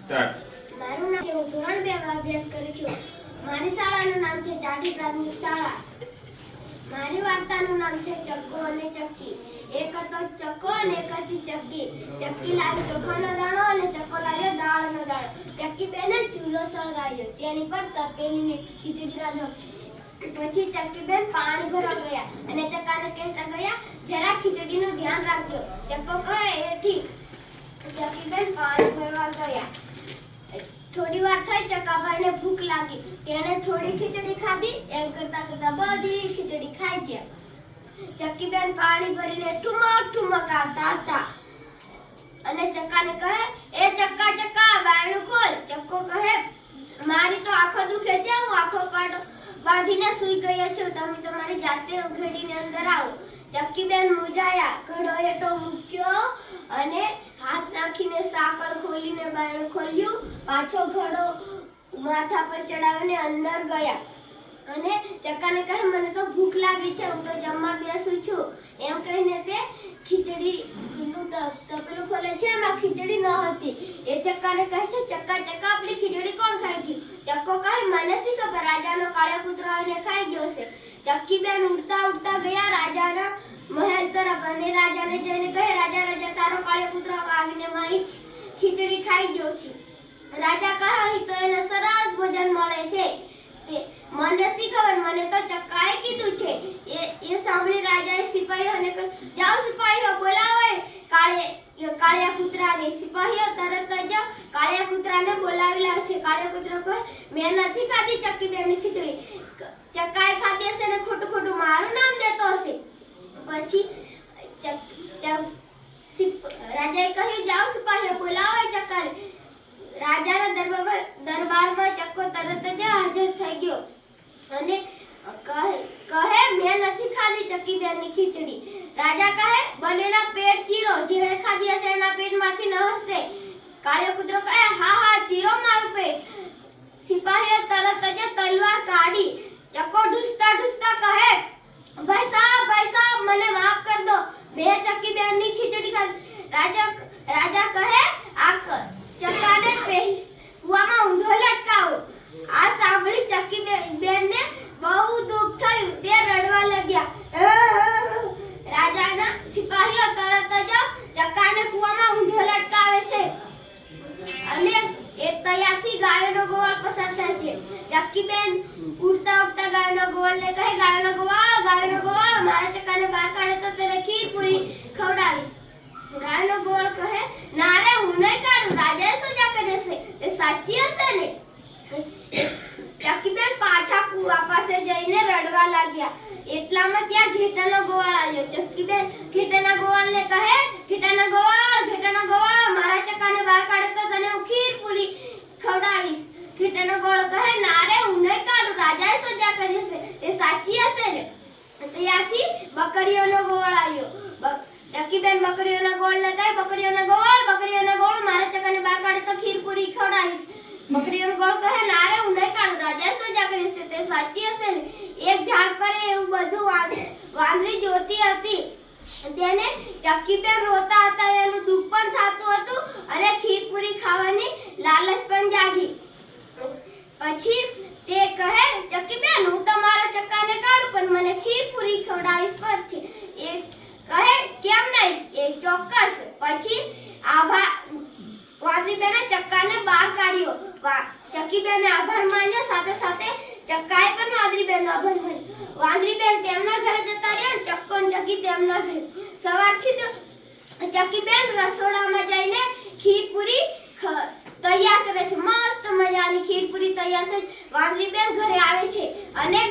Start. મારું નામ છે, હું ધોરણ 2 માં અભ્યાસ કરું છું. મારી શાળાનું નામ છે જાટી પ્રાથમિક શાળા. મારી વાર્તાનું નામ છે ચક્કો અને ચક્કી. એક હતો ચક્કો અને એક હતી ચક્કી. ચક્કી લાવી ચોખાનો દાણો અને ચક્કો લાવ્યો દાળનો દાણો. ચક્કી બેને ચૂલો સળગાવ્યો, તેની પર તપેલીને ખીચડી રાંધી. પછી ચક્કી બેન પાણી ભરવા ગયા અને ચક્કાને કહેતા ગયા, જરા ખીચડીનું ધ્યાન રાખજો. ચક્કો કહે એ ઠીક. ચક્કી બેન પાણી ભરવા ગયા. થોડી વાર થઈ, ચક્કાભાઈને ભૂખ લાગી. તેણે થોડી ખીચડી ખાધી. એમ કરતા કરતા બધી ખીચડી ખાઈ ગયા. ચક્કીબેન પાણી ભરીને ઠુમક ઠુમક આવતા હતા અને ચક્કાને કહે, એ ચક્કા ચક્કા બારણું ખોલ. ચક્કો કહે, મારી તો આંખો દુખે છે, હું આંખો બાંધીને સૂઈ ગયો છું. તમે તમારી જાતે ઉઘેડીને અંદર આવો. ચક્કીબેન મૂંઝાયા. ઘડો હેઠો મૂક્યો અને હાથ નાખીને સાંકળ ખોલીને બારણું ખોલ્યું. પાછો ઘડો માથા પર ચડાવીને અંદર ગયા અને ચક્કાને કહે, મને તો ભૂખ લાગી છે, હું તો જમવા બેસું છું. એમ કહીને તે ખીચડીનું તપેલું ખોલે છે. એમાં ખીચડી ન હતી. એ ચક્કાને કહે છે, ચક્કા ચક્કા આપણી ખીચડી કોણ ખાઈ ગયું? ચક્કો કહે, મને શી ખબર, રાજાનો કાળો કૂતરો આવીને ખાઈ ગયો છે. ચક્કીબેન ઉડતા ઉડતા ગયા રાજાના મહેલ તરફ અને રાજાને જઈને કહે, રાજા રાજા, તારો કાળો કૂતરો આવીને મારી ખીચડી ખાઈ ગયો છે. રાજા કહે, અહીં તો એને સરસ ભોજન મળે છે. મને શી ખબર, મને તો ચક્કાએ કીધું છે. એ સાંભળી રાજાએ સિપાહીઓને કહ્યું, જાઓ સિપાહીઓ, બોલાવો કાળિયા કૂતરાને. સિપાહીઓ તરત જ કાળિયા કૂતરાને બોલાવી લાવે છે. કાળિયો કૂતરો કહે, મેં નથી ખાધી ચક્કીબેનની ખીચડી, ચક્કાએ ખાધી હશે ને ખોટું ખોટું મારું નામ દેતો હશે. પછી રાજાએ કહ્યું, જાઓ સિપાહીઓ, બોલાવો ચક્કાને. રાજાના દરબારમાં ચક્કો તરત જ હાજર થઈ ગયો અને કહે, મેં નથી ખાધી ચક્કીબેનની ખીચડી. રાજા કહે, બંનેના પેટ ચીરો, જેણે ખાધી હશે એના પેટમાંથી ન હશે. કાળિયો કૂતરો કહે, હા હા, ચીરો મારું પેટ. સિપાહીઓ તરત જ તલવાર કાઢી. ચક્કો ઢૂસતા ઢૂસતા કહે, ભાઈ સાહેબ, મને માફ કર દો, મેં ચક્કીબેનની ખીચડી ખાધી. રાજા કહે, આ ચક્કાને કૂવામાં ઊંધો લટકાવો. આ સાંભળી ચક્કીબેનને બહુ દુઃખ થયું. તે રડવા લાગ્યા. રાજાના સિપાહીઓ તરત જ ચક્કાને કૂવામાં ઊંધો લટકાવે છે અને એ ત્યાંથી ગાયોનો ગોવાળ પસાર થાય છે. ચક્કીબેન ઉડતા ઉડતા ગાયોનો ગોવાળને કહે, ગાયોનો ગોવાળ, મારા ચક્કાને બહાર કાઢે તો તેને ખીર પૂરી ખવડાવીશ. ગાયોનો ગોવાળ કહે, ના રે, હું નહીં કાઢું, રાજાએ સજા કરી હશે, એ સાચી હશે ને? ચક્કીબેન પાછા કૂવા પાસે જઈને રડવા લાગ્યા. એટલામાં ત્યાં ઘેટાનો ગોવાળ આવ્યો. ચક્કીબેન ઘેટાના ગોવાળને કહે, ઘેટાના ગોવાળ, મારા ચક્કાને બહાર કાઢે તો તને હું ખીર પૂરી ખવડાવીશ. ઘેટાનો ગોવાળ કહે, ના રે, હું નહીં કાઢું, રાજાએ સજા કરી હશે, એ સાચી હશે ને? ત્યાંથી બકરીઓનો ગોવાળ આવ્યો. ચક્કીબેન બકરીઓના ગોવાળને કહે, બકરીઓના ગોવાળ, મારા ચક્કાને બહાર કાઢે તો ખીર પૂરી ખવડાવીશ. બકરીઓનો ગોવાળ કહે, ના રે, હું નહીં કાઢું, રાજાએ સજા કરી છે, તે સાચી હશે ને? એક ઝાડ પર એવું બધું વાંદરી જોતી હતી. તેને ચક્કીબેન રોતા હતા એનું દુઃખ પણ થતું હતું અને ખીર પૂરી ખાવાની લાલચ પણ જાગી. પછી તે કહે, ચક્કીબેન, હું તમારા ચક્કાને કાઢું પણ મને ખીર પૂરી ખવડાવીશ પડશે. એ કહે, કેમ નહીં? એ ચોક્કસ. પછી વાંદરીબેને ચક્કાને બહાર કાઢ્યો. ચક્કીબેને આભાર માન્યો, સાથે સાથે ચક્કાએ પણ વાંદરીબેનનો આભાર માન્યો. વાંદરીબેન તેમના ઘરે જતા રહ્યા, ચક્કો અને ચક્કી તેમના ઘરે. સવારથી તો ચક્કીબેન રસોડામાં જઈને ખીર પૂરી તૈયાર કરે છે. મસ્ત મજાની ખીર પૂરી તૈયાર થઈ. વાંદરીબેન ઘરે આવે છે અને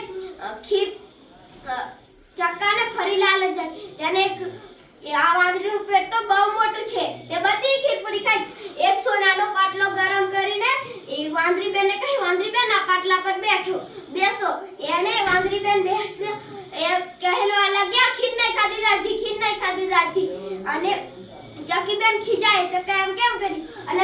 ચક્કાને ફરી લાલચ જાગી. તેને આ વાંદરીનું પેટ તો બહુ મોટું છે, તે બધી ખીર પૂરી ખાઈ. એક સોનાનો પાટલો ગરમ કરીને એ વાંદરીબેનને કહે, વાંદરીબેન, આ પાટલા પર બેસો. એને વાંદરીબેન બેસ્યો. એ કહેવા લાગ્યા, ખીર નહીં ખાધી રાજી. અને ચક્કીબેન ખીજાય, ચક્કા એમ કેમ કર્યું? અને